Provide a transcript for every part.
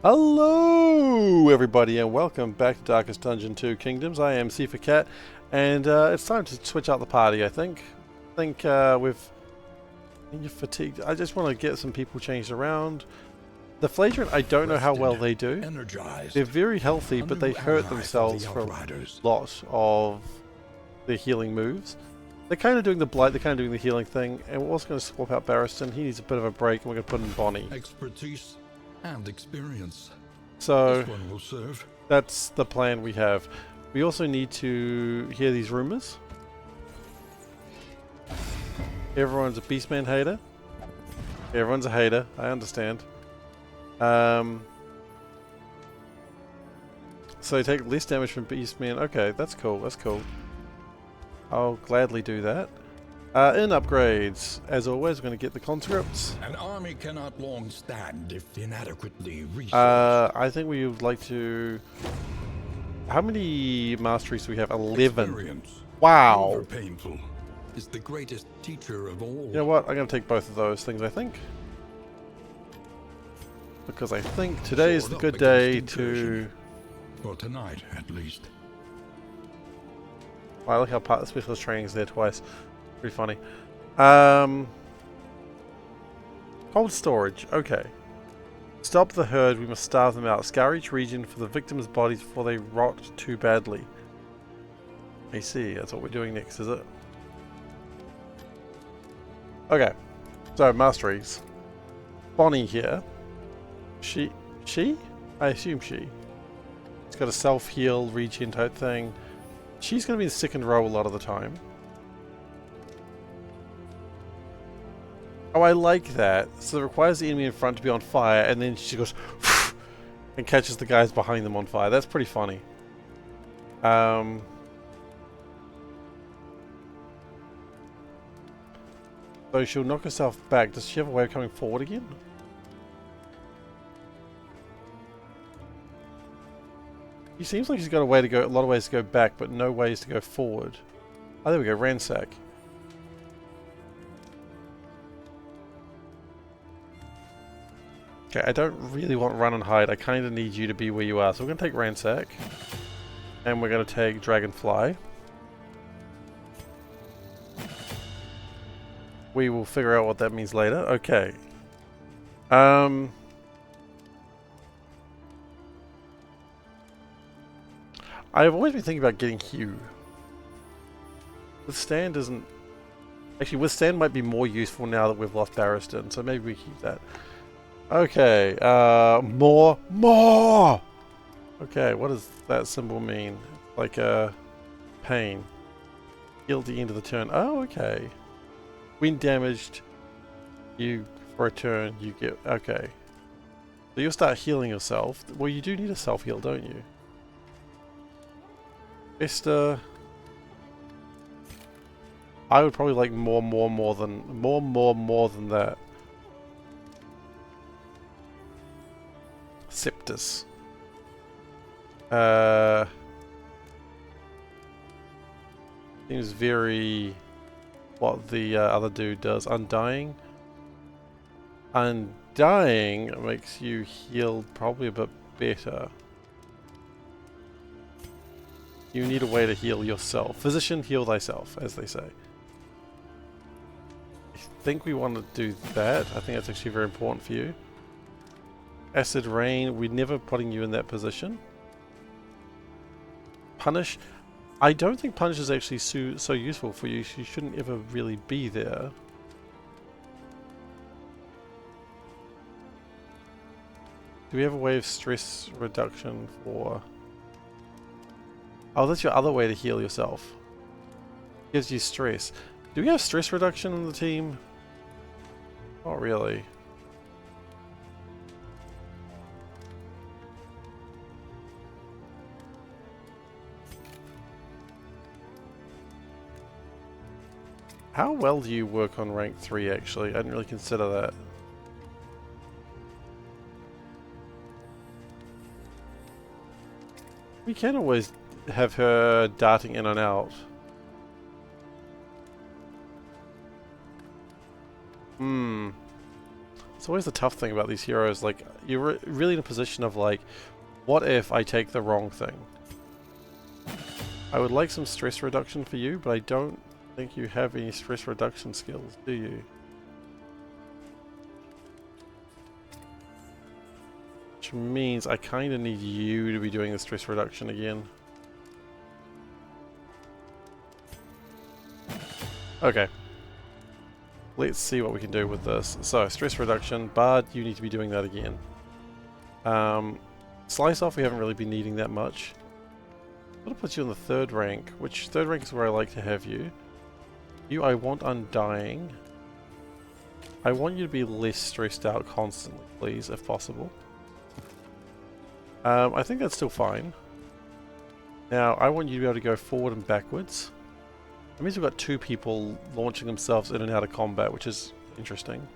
Hello, everybody, and welcome back to Darkest Dungeon 2 Kingdoms. I am SeiferKatt, and it's time to switch out the party, I think. You're fatigued. I just want to get some people changed around. The Flagrant, I don't know how well they do. Energized. They're very healthy, but they hurt ally themselves for for the a Outriders. lot of their healing moves. They're kind of doing the Blight, they're kind of doing the healing thing, and we're also going to swap out Barristan. He needs a bit of a break, and we're going to put in Bonnie. Expertise and experience. So This one will serve. that's the plan we have. We also need to hear these rumors. Everyone's a Beastman hater. Everyone's a hater, I understand. So you take less damage from Beastman. Okay, that's cool, that's cool. I'll gladly do that. In upgrades, as always, we're going to get the conscripts. An army cannot long stand if inadequately resourced. I think we would like to... How many masteries do we have? 11. Experience, Wow. however painful, is the greatest teacher of all. You know what? I'm going to take both of those things, I think. Because I think today is the good day to... For tonight, at least. I like how part of the specialist training is there twice. Pretty funny. Cold storage. Okay. Stop the herd. We must starve them out. Scour each region for the victims' bodies before they rot too badly. I see. That's what we're doing next, is it? Okay. So, masteries. Bonnie here. She? I assume she. She's got a self-heal, regen type thing. She's going to be in the second row a lot of the time. Oh, I like that. So it requires the enemy in front to be on fire, and then she goes and catches the guys behind them on fire. That's pretty funny. So she'll knock herself back. Does she have a way of coming forward again? She seems like she's got a way to go, a lot of ways to go back, but no ways to go forward. Oh, there we go. Ransack. Okay, I don't really want run and hide. I kind of need you to be where you are. So we're going to take Ransack. And we're going to take Dragonfly. We will figure out what that means later. Okay. I've always been thinking about getting Hugh. Withstand isn't... Actually, Withstand might be more useful now that we've lost Barristan, so maybe we keep that. Okay, more! Okay, what does that symbol mean? Like a pain. Heal at the end of the turn. Oh, okay. When damaged, you, for a turn, you get... Okay. So you'll start healing yourself. Well, you do need a self-heal, don't you? Esther... I would probably like more than that. Septus. Seems very what the other dude does. Undying. Undying makes you heal probably a bit better. You need a way to heal yourself. Physician, heal thyself, as they say. I think we want to do that. I think that's actually very important for you. Acid Rain, we're never putting you in that position. Punish. I don't think Punish is actually so useful for you. You shouldn't ever really be there. Do we have a way of stress reduction for... Oh, that's your other way to heal yourself. Gives you stress. Do we have stress reduction in the team? Not really. How well do you work on rank 3 actually? I didn't really consider that. We can always have her darting in and out. always the tough thing about these heroes. Like, you're really in a position of like, what if I take the wrong thing? I would like some stress reduction for you, but I don't think you have any stress reduction skills, do you? Which means I kind of need you to be doing the stress reduction again. Okay. Let's see what we can do with this. So, stress reduction. Bard, you need to be doing that again. Slice off, we haven't really been needing that much. I'm going to put you in the 3rd rank, which 3rd rank is where I like to have you. You, I want undying. I want you to be less stressed out constantly, please, if possible. I think that's still fine. Now, I want you to be able to go forward and backwards. That means we've got 2 people launching themselves in and out of combat, which is interesting.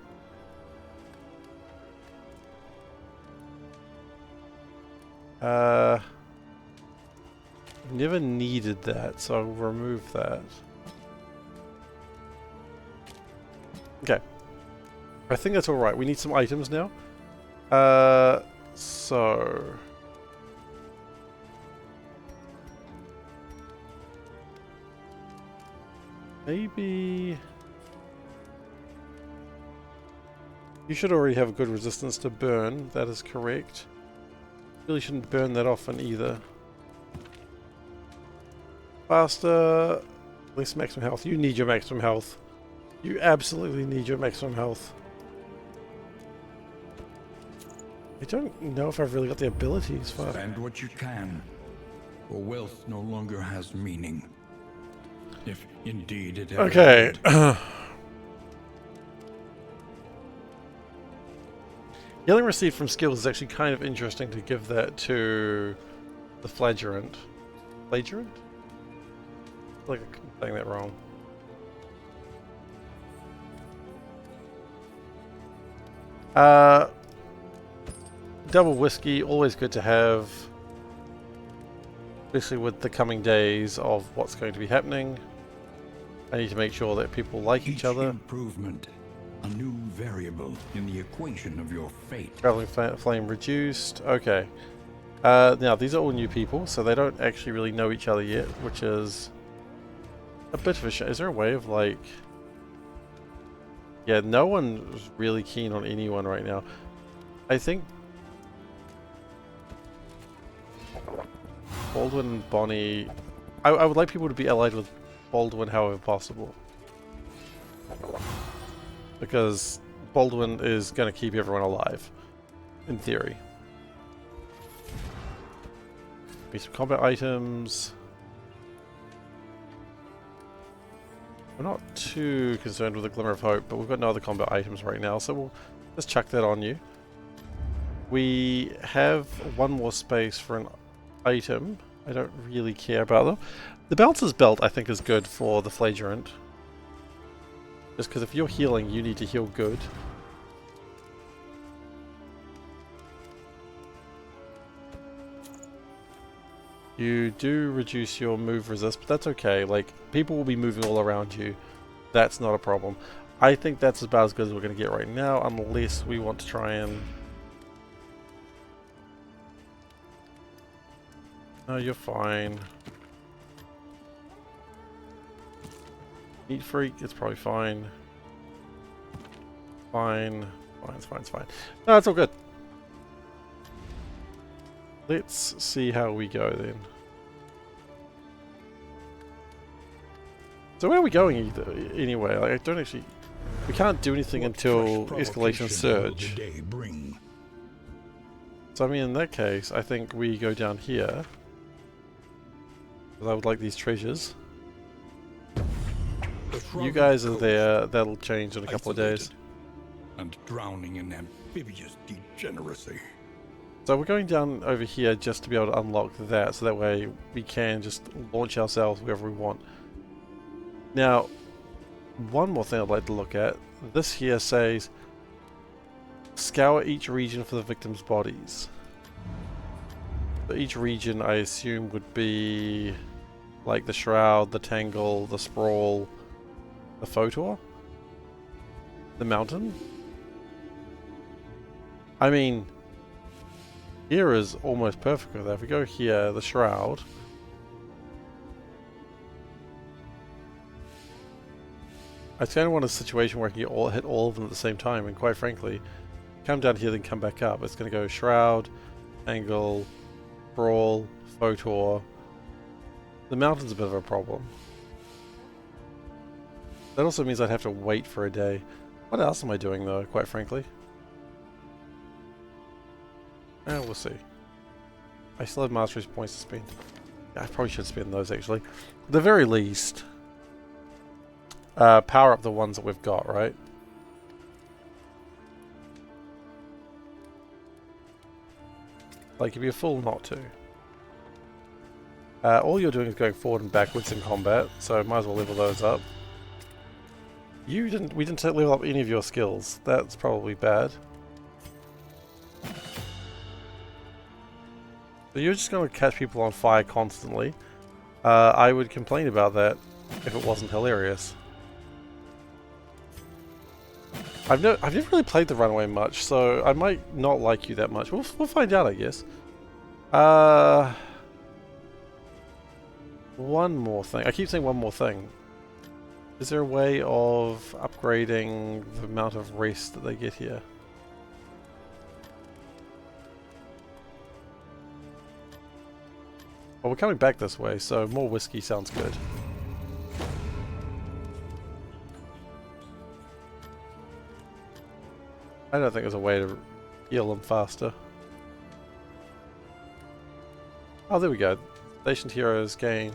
Never needed that, so I'll remove that. Okay. I think that's alright. We need some items now. So... maybe... you should already have a good resistance to burn, that is correct. Really shouldn't burn that often either. Faster, less maximum health. You need your maximum health. You absolutely need your maximum health. I don't know if I've really got the abilities for... Spend what you can, for wealth no longer has meaning. If indeed it ever okay. did. Healing received from skills is actually kind of interesting to give that to the flagellant. Flagellant? I feel like I'm saying that wrong. Double whiskey, always good to have. Especially with the coming days of what's going to be happening. I need to make sure that people like each other. Improvement, a new variable in the equation of your fate. Traveling flame reduced. Okay. Now, these are all new people, so they don't actually really know each other yet, which is a bit of a shame. Is there a way of, like... yeah, no one's really keen on anyone right now. I think... Baldwin and Bonnie... I would like people to be allied with Baldwin however possible. Because Baldwin is going to keep everyone alive. In theory. Need some combat items. We're not too concerned with the Glimmer of Hope, but we've got no other combat items right now, so we'll just chuck that on you. We have one more space for an item. I don't really care about them. The Bouncer's Belt, I think, is good for the Flagellant. Just because if you're healing, you need to heal good. You do reduce your move resist, but that's okay. Like, people will be moving all around you. That's not a problem. I think that's about as good as we're going to get right now, unless we want to try and... no, you're fine. Meat Freak, it's probably fine. Fine. Fine, it's fine, it's fine. No, it's all good. Let's see how we go then. So where are we going anyway? Like, I don't actually... we can't do anything until Escalation Surge. So I mean, in that case, I think we go down here. Because I would like these treasures. You guys are there, that'll change in a couple of days. And drowning in amphibious degeneracy. So we're going down over here just to be able to unlock that, so that way we can just launch ourselves wherever we want. Now, one more thing I'd like to look at. This here says, scour each region for the victims' bodies. So each region, I assume, would be like the Shroud, the Tangle, the Sprawl, the Photor, the Mountain. I mean, here is almost perfect with that. If we go here, the Shroud. I kind of want a situation where I can hit all of them at the same time, and quite frankly, come down here then come back up. It's going to go Shroud, Angle, Brawl, Photor. The mountain's a bit of a problem. That also means I'd have to wait for a day. What else am I doing though, quite frankly? We'll see. I still have mastery points to spend. Yeah, I probably should spend those actually. At the very least, power up the ones that we've got, right? Like, it'd be a fool not to. All you're doing is going forward and backwards in combat, so might as well level those up. We didn't level up any of your skills. That's probably bad. So you're just going to catch people on fire constantly. I would complain about that if it wasn't hilarious. I've never really played the Runaway much, so I might not like you that much. We'll find out, I guess. One more thing. I keep saying one more thing. Is there a way of upgrading the amount of rest that they get here? Well, we're coming back this way, so more whiskey sounds good. I don't think there's a way to heal them faster. Oh, there we go. Stationed heroes gain.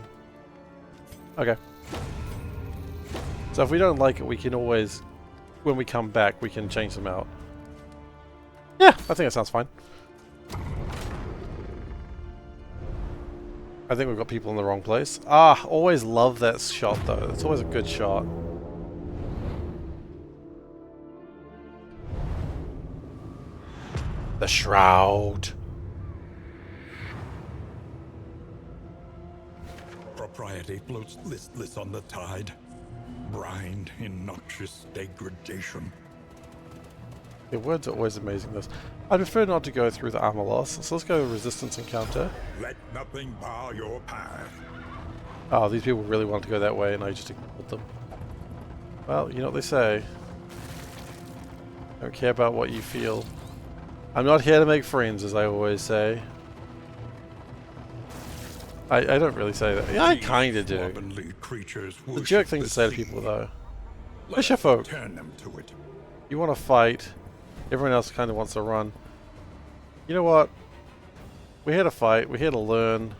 Okay. So if we don't like it, we can always, when we come back, we can change them out. Yeah, I think that sounds fine. I think we've got people in the wrong place. Ah, always love that shot though. It's always a good shot. The Shroud. Propriety floats listless on the tide, brined in noxious degradation. Your words are always amazing this. I prefer not to go through the armor loss, so let's go resistance encounter. Let nothing bar your path. Oh, these people really want to go that way and I just ignored them. Well, you know what they say. Don't care about what you feel. I'm not here to make friends, as I always say. I don't really say that. Yeah, I kinda do. The jerk thing to say to people though. Fisherfolk! Turn them to it. You want to fight. Everyone else kind of wants to run. You know what? We're here to fight. We're here to learn.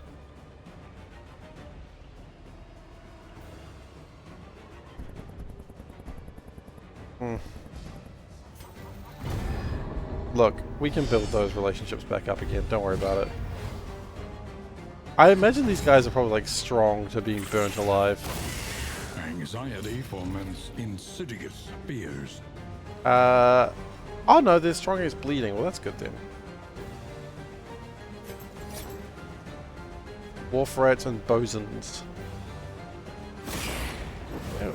Look, we can build those relationships back up again. Don't worry about it. I imagine these guys are probably like strong to being burnt alive. Anxiety foments insidious fears. Oh no, they're strong against bleeding. Well, that's good then. Wharf rats and bosons. Ew.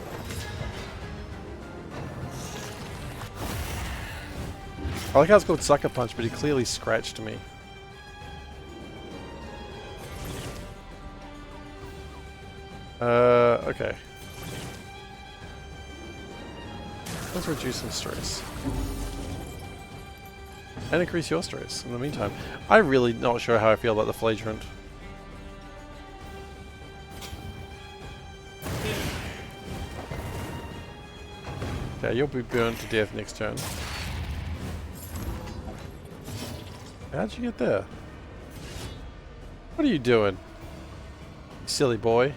I like how it's called Sucker Punch, but he clearly scratched me. Okay. Let's reduce some stress. And increase your stress in the meantime. I'm really not sure how I feel about the Flagrant. Okay, you'll be burned to death next turn. How'd you get there? What are you doing? Silly boy.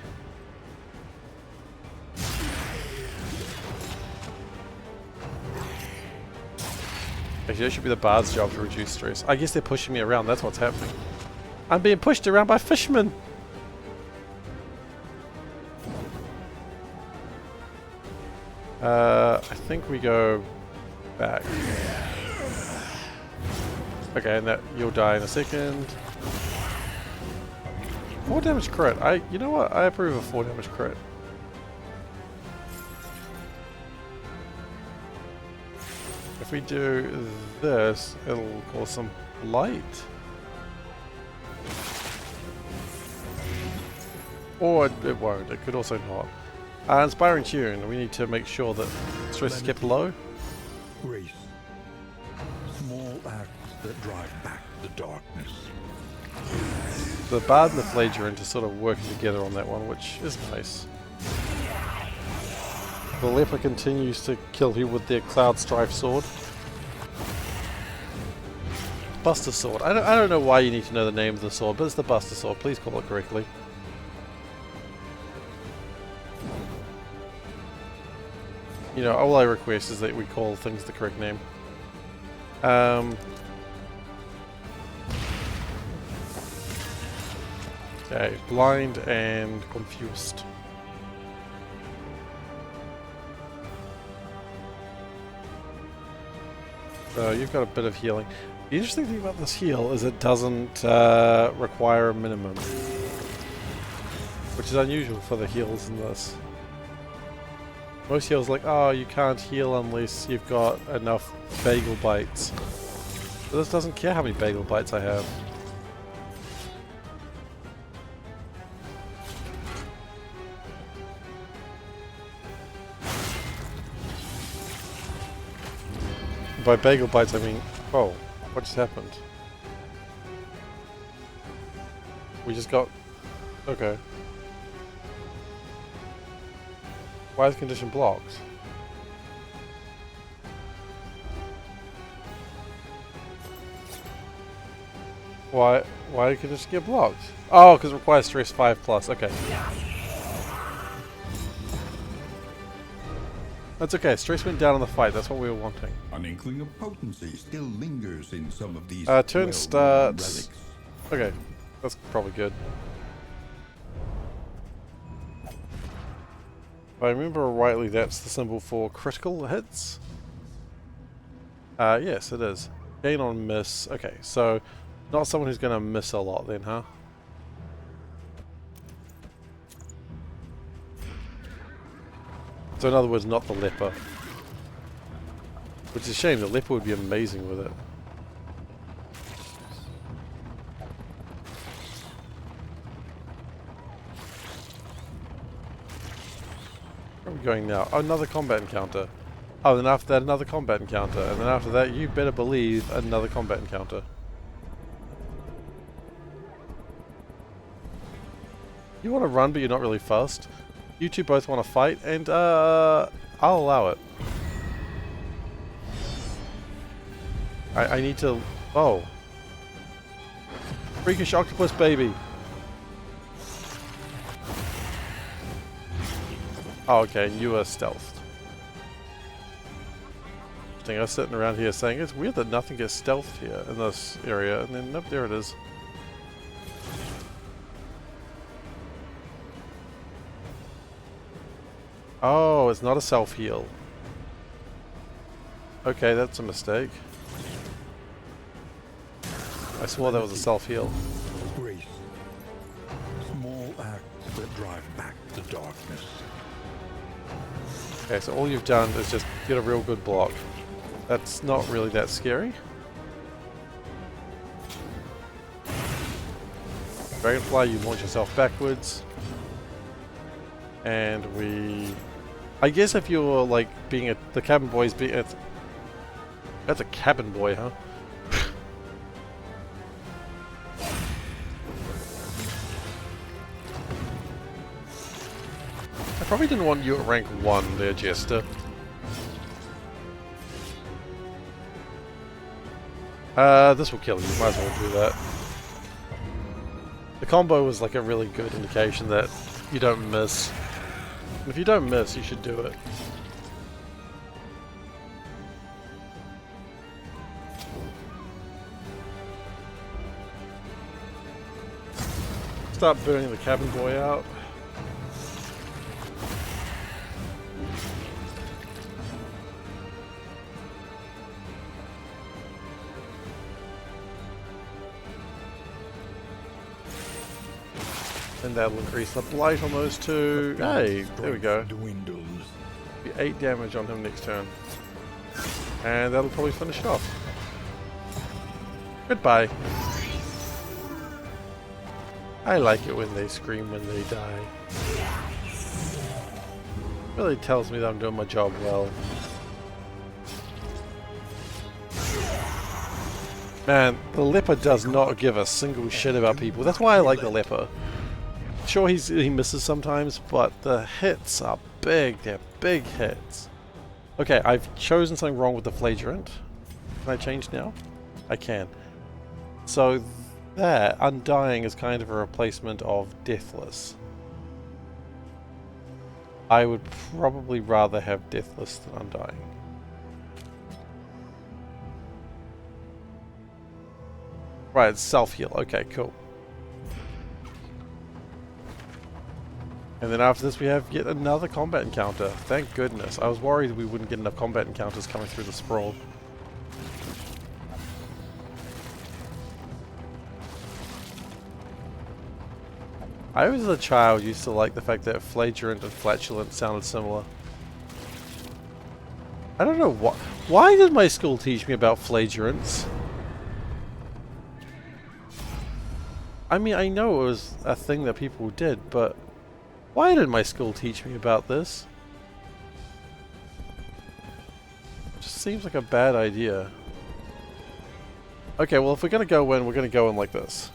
Actually, that should be the bard's job to reduce stress. I guess they're pushing me around, that's what's happening. I'm being pushed around by fishermen! I think we go back. Okay, and that you'll die in a second. 4 damage crit. You know what? I approve of 4 damage crit. if we do this, it'll cause some light. Or it won't. It could also not. Inspiring tune. We need to make sure that stress is kept low. Grace. Small acts that drive back the darkness. The Bard and the Flagellant are sort of working together on that one, which is nice. The Leper continues to kill people with their Cloud Strife sword. Buster Sword. I don't know why you need to know the name of the sword, but it's the Buster Sword. Please call it correctly. You know, all I request is that we call things the correct name. Okay, blind and confused. So you've got a bit of healing. The interesting thing about this heal is it doesn't require a minimum, which is unusual for the heals in this. Most heals like, oh, you can't heal unless you've got enough bagel bites. But this doesn't care how many bagel bites I have. By bagel bites I mean, oh, what just happened? We just got, okay. Why is condition blocked? Why did condition get blocked? Oh, because it requires stress 5+, okay. That's okay, stress went down in the fight, that's what we were wanting. An inkling of potency still lingers in some of these Turn starts... Okay, that's probably good. If I remember rightly, that's the symbol for critical hits? Yes, it is. Gain on miss. Okay, so not someone who's going to miss a lot then, huh? So in other words, not the leper. Which is a shame, the leper would be amazing with it. Where are we going now? Oh, another combat encounter. Oh, then after that, another combat encounter. And then after that, you better believe another combat encounter. You want to run, but you're not really fast. You two both want to fight, and I'll allow it. I need to... Oh. Freakish octopus baby. Oh, okay, you are stealthed. I was sitting around here saying, it's weird that nothing gets stealthed here in this area, and then, nope, there it is. Oh, it's not a self-heal. Okay, that's a mistake. I swore that was a self-heal. Grace. Small acts that drive back the darkness. Okay, so all you've done is just get a real good block. That's not really that scary. Dragonfly, you launch yourself backwards. And we... I guess if you're like being the cabin boy's being... That's a cabin boy, huh? I probably didn't want you at rank 1 there, Jester. This will kill you, might as well do that. The combo was like a really good indication that you don't miss. And if you don't miss, you should do it. Start burning the cabin boy out. And that'll increase the blight on those two. Hey, there we go. Dwindles. Be 8 damage on him next turn. And that'll probably finish it off. Goodbye. I like it when they scream when they die. Really tells me that I'm doing my job well. Man, the leper does not give a single shit about people. That's why I like the leper. Sure, he misses sometimes, but the hits are big. They're big hits. Okay, I've chosen something wrong with the flagrant. Can I change now? I can. So that, Undying, is kind of a replacement of Deathless. I would probably rather have Deathless than Undying. Right, it's self-heal. Okay, cool. And then after this we have yet another combat encounter. Thank goodness. I was worried we wouldn't get enough combat encounters coming through the sprawl. I was as a child used to like the fact that flagrant and flatulent sounded similar. I don't know what. Why did my school teach me about flagrants? I mean, I know it was a thing that people did, but why did my school teach me about this? It just seems like a bad idea. Okay, well, if we're going to go in, we're going to go in like this.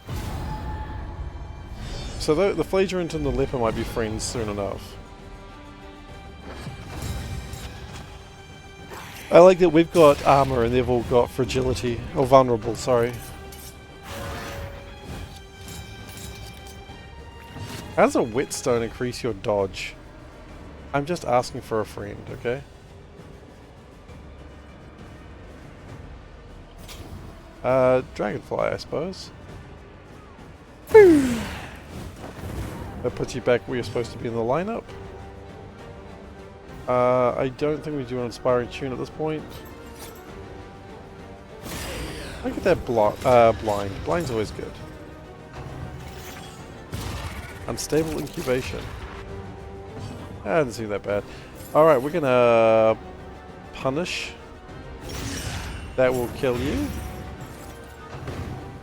So the flagrant and the leper might be friends soon enough. I like that we've got armor and they've all got fragility. Or vulnerable, sorry. How does a whetstone increase your dodge? I'm just asking for a friend, okay? Dragonfly, I suppose. That puts you back where you're supposed to be in the lineup. I don't think we do an inspiring tune at this point. Look at that blind. Blind's always good. Unstable incubation. I didn't seem that bad. Alright, we're gonna punish. That will kill you.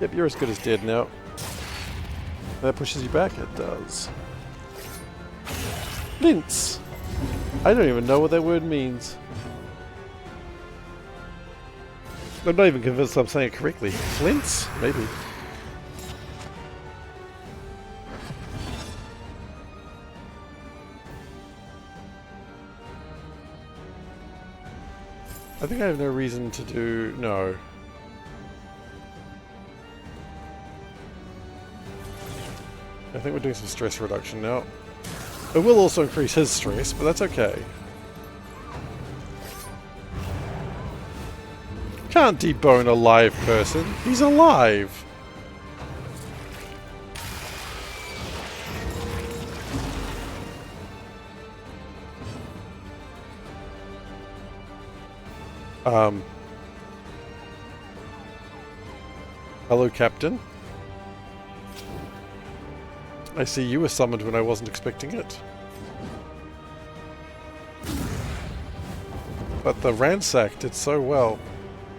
Yep, you're as good as dead now. That pushes you back? It does. Flints! I don't even know what that word means. I'm not even convinced I'm saying it correctly. Flints? Maybe. I think I have no reason to do... no. I think we're doing some stress reduction now. It will also increase his stress, but that's okay. Can't debone a live person. He's alive! Hello, Captain. I see you were summoned when I wasn't expecting it. But the ransack did so well.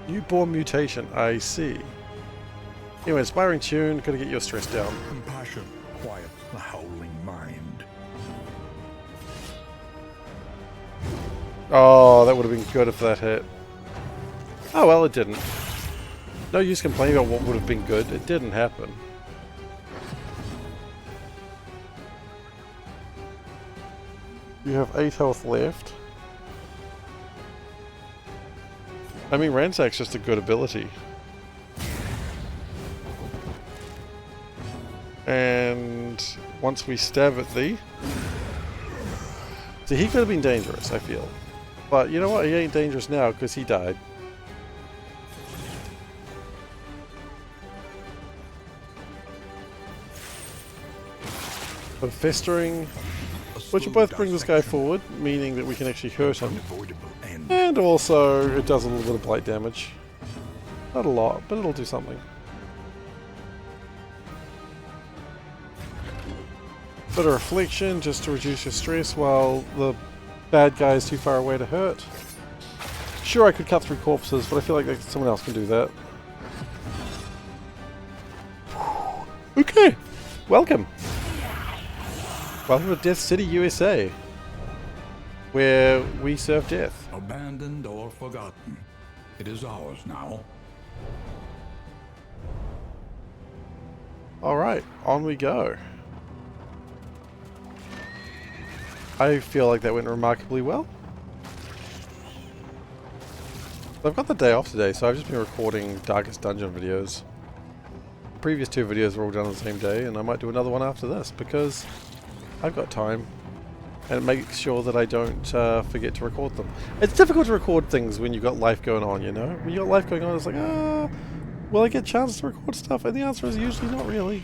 Newborn mutation, I see. Anyway, inspiring tune, gotta get your stress down. Compassion quiets the howling mind. Oh, that would have been good if that hit. Oh well, it didn't. No use complaining about what would have been good. It didn't happen. You have 8 health left. I mean, Ransack's just a good ability. And once we stab at thee... See, he could have been dangerous, I feel. But you know what? He ain't dangerous now because he died. So festering... Which will both bring this guy forward, meaning that we can actually hurt him. And also, it does a little bit of blight damage. Not a lot, but it'll do something. Bit of reflection, just to reduce your stress while the bad guy is too far away to hurt. Sure, I could cut through corpses, but I feel like someone else can do that. Okay, welcome. Welcome to Death City, USA, where we serve death. Abandoned or forgotten, it is ours now. Alright, on we go. I feel like that went remarkably well. I've got the day off today, so I've just been recording Darkest Dungeon videos. The previous 2 videos were all done on the same day, and I might do another one after this, because I've got time. And it makes sure that I don't forget to record them. It's difficult to record things when you've got life going on, you know? When you've got life going on, it's like, will I get a chance to record stuff? And the answer is usually not really.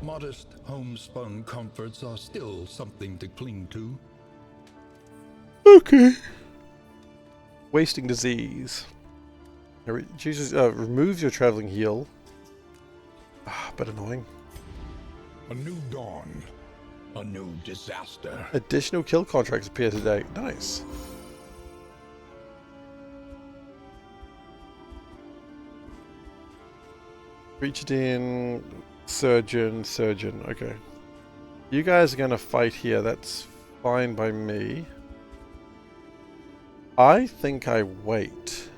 Modest homespun comforts are still something to cling to. Okay. Wasting disease. Removes your traveling heal. Bit annoying. A new dawn. A new disaster. Additional kill contracts appear today. Nice. Reached in surgeon. Okay. You guys are going to fight here. That's fine by me. I think I wait.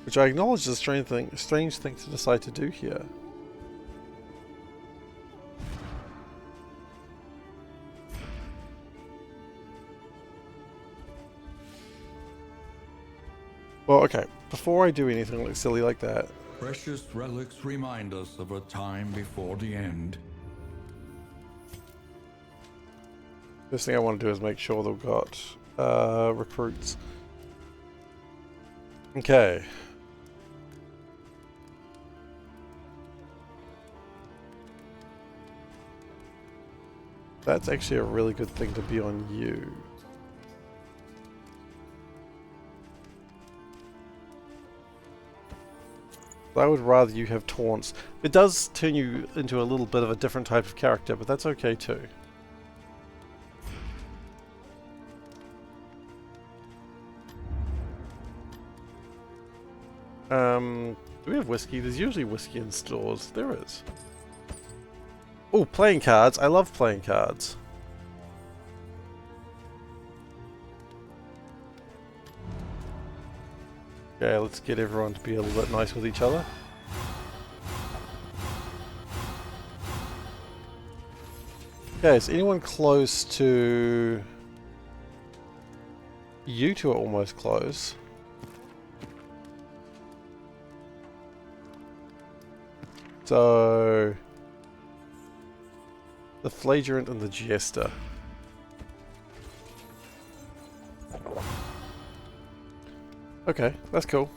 Which I acknowledge is a strange thing to decide to do here. Well, okay. Before I do anything like silly like that. Precious relics remind us of a time before the end. First thing I want to do is make sure they've got recruits. Okay. That's actually a really good thing to be on you. I would rather you have taunts. It does turn you into a little bit of a different type of character, but that's okay too. Do we have whiskey? There's usually whiskey in stores. There is. Oh, playing cards. I love playing cards. Okay, let's get everyone to be a little bit nice with each other. Okay, is anyone close to... You two are almost close. So... The Flagrant and the Jester. Okay, that's cool.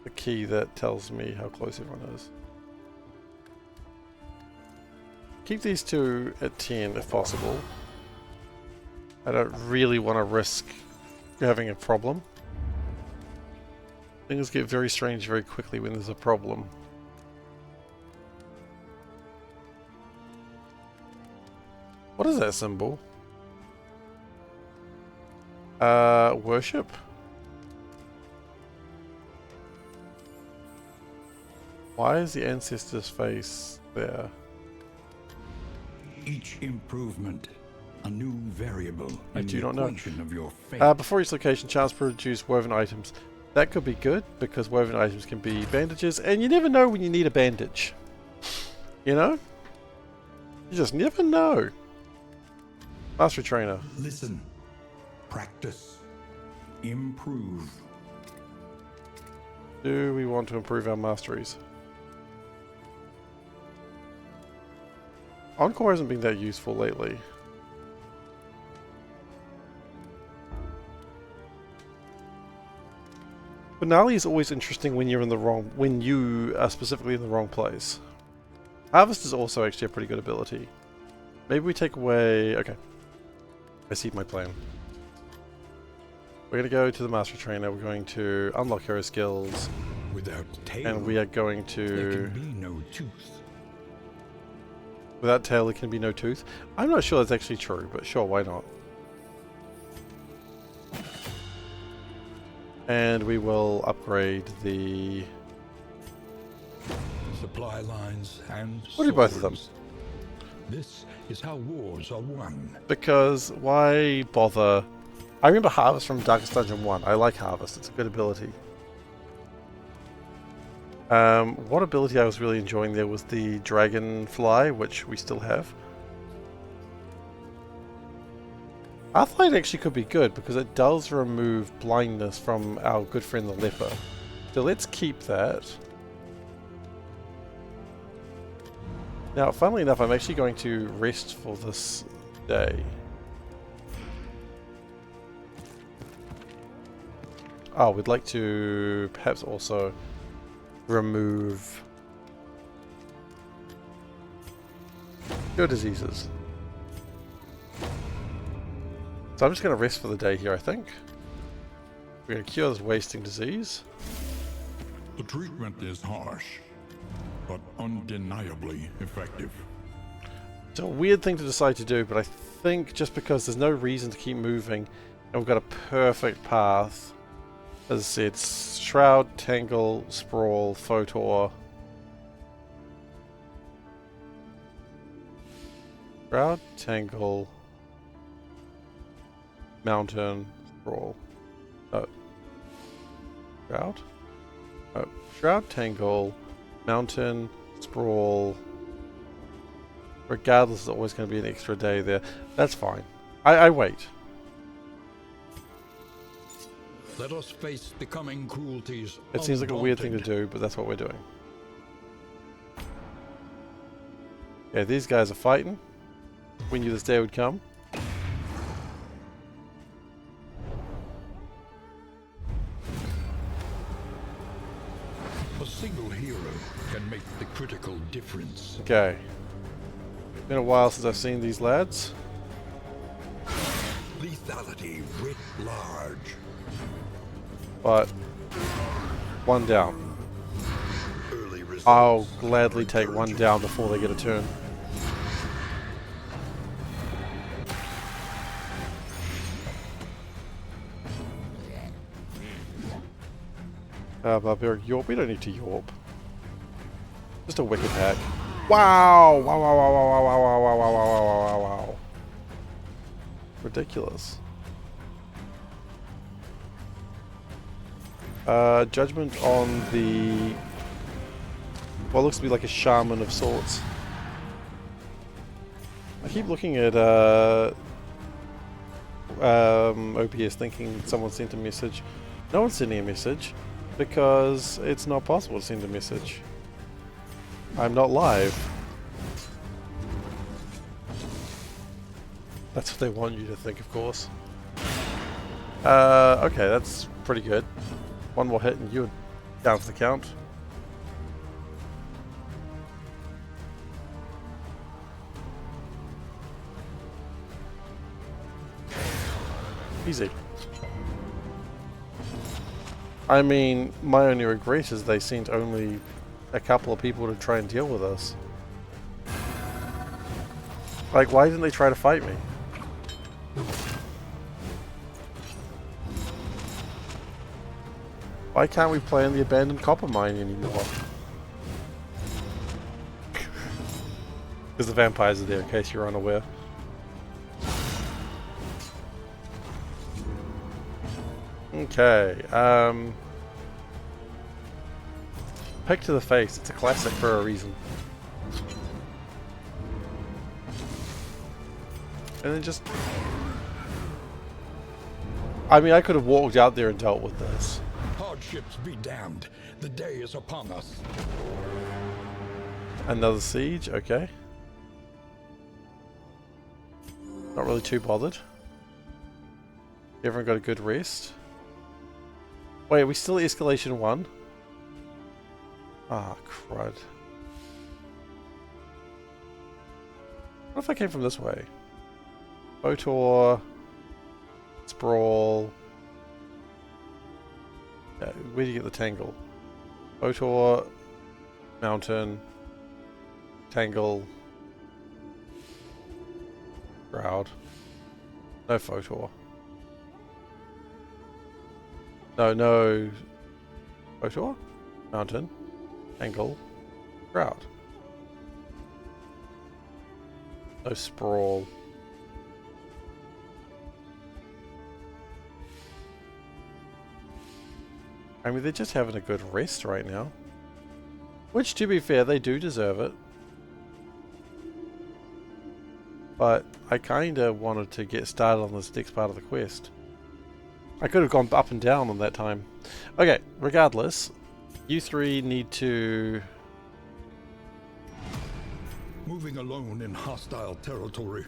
The key that tells me how close everyone is. Keep these two at 10 if possible. I don't really want to risk having a problem. Things get very strange very quickly when there's a problem. What is that symbol? Worship? Why is the ancestor's face there? Each improvement, a new variable. I do not know. Of your fate. Before each location, chance to produce woven items. That could be good, because woven items can be bandages, and you never know when you need a bandage. You know? You just never know. Mastery Trainer. Listen. Practice. Improve. Do we want to improve our masteries? Encore hasn't been that useful lately. Finale is always interesting when you're in the wrong, when you are specifically in the wrong place. Harvest is also actually a pretty good ability. Maybe we take away... Okay. I see my plan. We're going to go to the Master Trainer. We're going to unlock hero skills. Without tail, and we are going there to... can be no tooth. Without tail, there can be no tooth. I'm not sure that's actually true, but sure, why not? And we will upgrade the... Supply lines and What do both of them? swords. This is how wars are won. Because why bother? I remember Harvest from Darkest Dungeon 1. I like Harvest. It's a good ability. What ability I was really enjoying there was the Dragonfly, which we still have. Earthlight actually could be good because it does remove blindness from our good friend the leper. So let's keep that. Now, funnily enough, I'm actually going to rest for this day. Oh, we'd like to perhaps also remove your diseases. So I'm just going to rest for the day here, I think. We're going to cure this wasting disease. The treatment is harsh, but undeniably effective. It's a weird thing to decide to do, but I think just because there's no reason to keep moving, and we've got a perfect path. As I said, Shroud, Tangle, Sprawl, Photor. Shroud, Tangle, Mountain, Sprawl. Oh. Shroud? Oh. Shroud, Tangle, Mountain, Sprawl. Regardless, there's always going to be an extra day there. That's fine. I wait. Let us face the coming cruelties. It seems like a weird thing to undaunted. do, but that's what we're doing. Yeah, these guys are fighting. We knew this day would come. A single hero can make the critical difference. Okay. Been a while since I've seen these lads. Lethality writ large. But one down. Early results I'll gladly are take one encouraging. down before they get a turn. Barbaric Yorp. We don't need to Yorp. Just a wicked hack. Wow! Wow, wow, wow, wow, wow, wow, wow, wow, wow, wow, wow, wow, wow. Ridiculous. Judgment on the... what looks to be like a shaman of sorts. I keep looking at OBS thinking someone sent a message. No one's sending a message because it's not possible to send a message. I'm not live. That's what they want you to think, of course. Okay, that's pretty good. One more hit and you're down for the count. Easy. I mean, my only regret is they sent only a couple of people to try and deal with us. Like, why didn't they try to fight me? Why can't we play in the abandoned copper mine anymore? Because the vampires are there, in case you're unaware. Okay, Pick to the face. It's a classic for a reason. And then just... I mean, I could have walked out there and dealt with this. Hardships be damned. The day is upon us. Another siege, okay. Not really too bothered. Everyone got a good rest. Wait, are we still at escalation 1? Ah, crud. What if I came from this way? Photor, Sprawl. Yeah, where do you get the Tangle? Photor, Mountain, Tangle, Crowd. No photo. No photo. Mountain. Angle. Crowd. No sprawl. I mean, they're just having a good rest right now. Which, to be fair, they do deserve it. But I kinda wanted to get started on this next part of the quest. I could have gone up and down on that time. Okay, regardless, you three need to... Moving alone in hostile territory.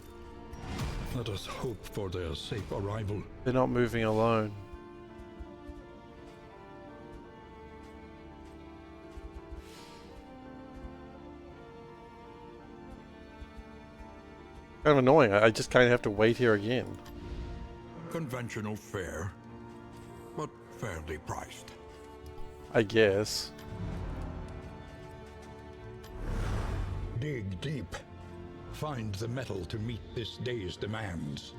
Let us hope for their safe arrival. They're not moving alone. Kind of annoying. I just kind of have to wait here again. Conventional fare, but fairly priced. I guess. Dig deep. Find the metal to meet this day's demands.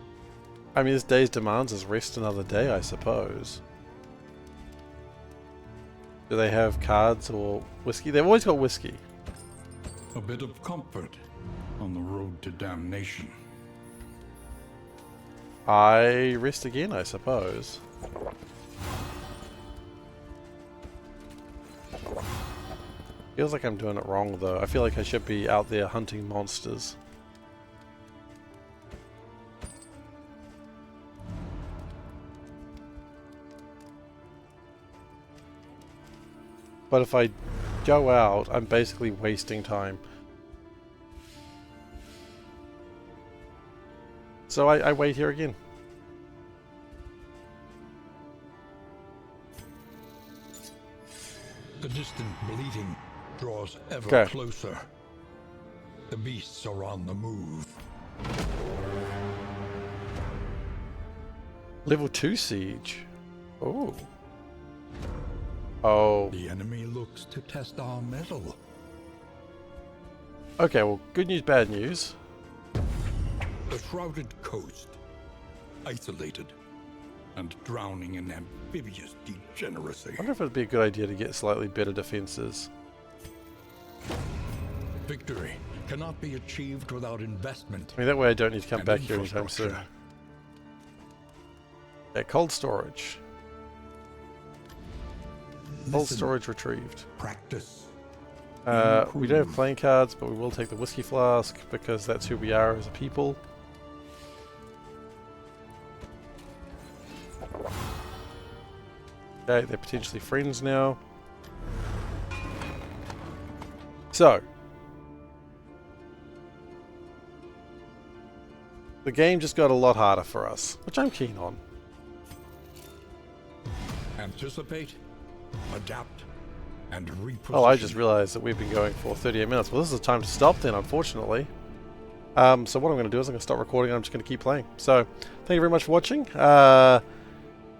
I mean, this day's demands is rest another day, I suppose. Do they have cards or whiskey? They've always got whiskey. A bit of comfort on the road to damnation. I rest again, I suppose. Feels like I'm doing it wrong, though. I feel like I should be out there hunting monsters. But if I go out, I'm basically wasting time. So I wait here again. The distant bleating draws ever Okay. closer. The beasts are on the move. Level 2 siege. Oh. Oh. The enemy looks to test our mettle. Okay, well, good news, bad news. The shrouded coast, isolated and drowning in amphibious degeneracy. I wonder if it'd be a good idea to get slightly better defenses. Victory cannot be achieved without investment. I mean, that way I don't need to come and back here anytime soon. infrastructure. Yeah, cold storage. Cold Listen, storage retrieved. practice. We don't have playing cards, but we will take the whiskey flask because that's who we are as a people. Okay, they're potentially friends now. So, the game just got a lot harder for us, which I'm keen on. Anticipate, adapt, and reposition. Oh, I just realized that we've been going for 38 minutes. Well, this is the time to stop then, unfortunately. So what I'm going to do is I'm going to stop recording and I'm just going to keep playing. So, thank you very much for watching.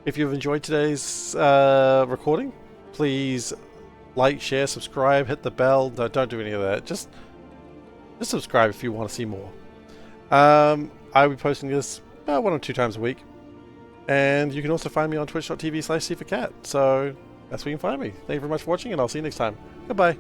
If you've enjoyed today's recording, please like, share, subscribe, hit the bell. No, don't do any of that. Just subscribe if you want to see more. I'll be posting this about 1 or 2 times a week. And you can also find me on twitch.tv/SeiferKatt. So that's where you can find me. Thank you very much for watching, and I'll see you next time. Goodbye.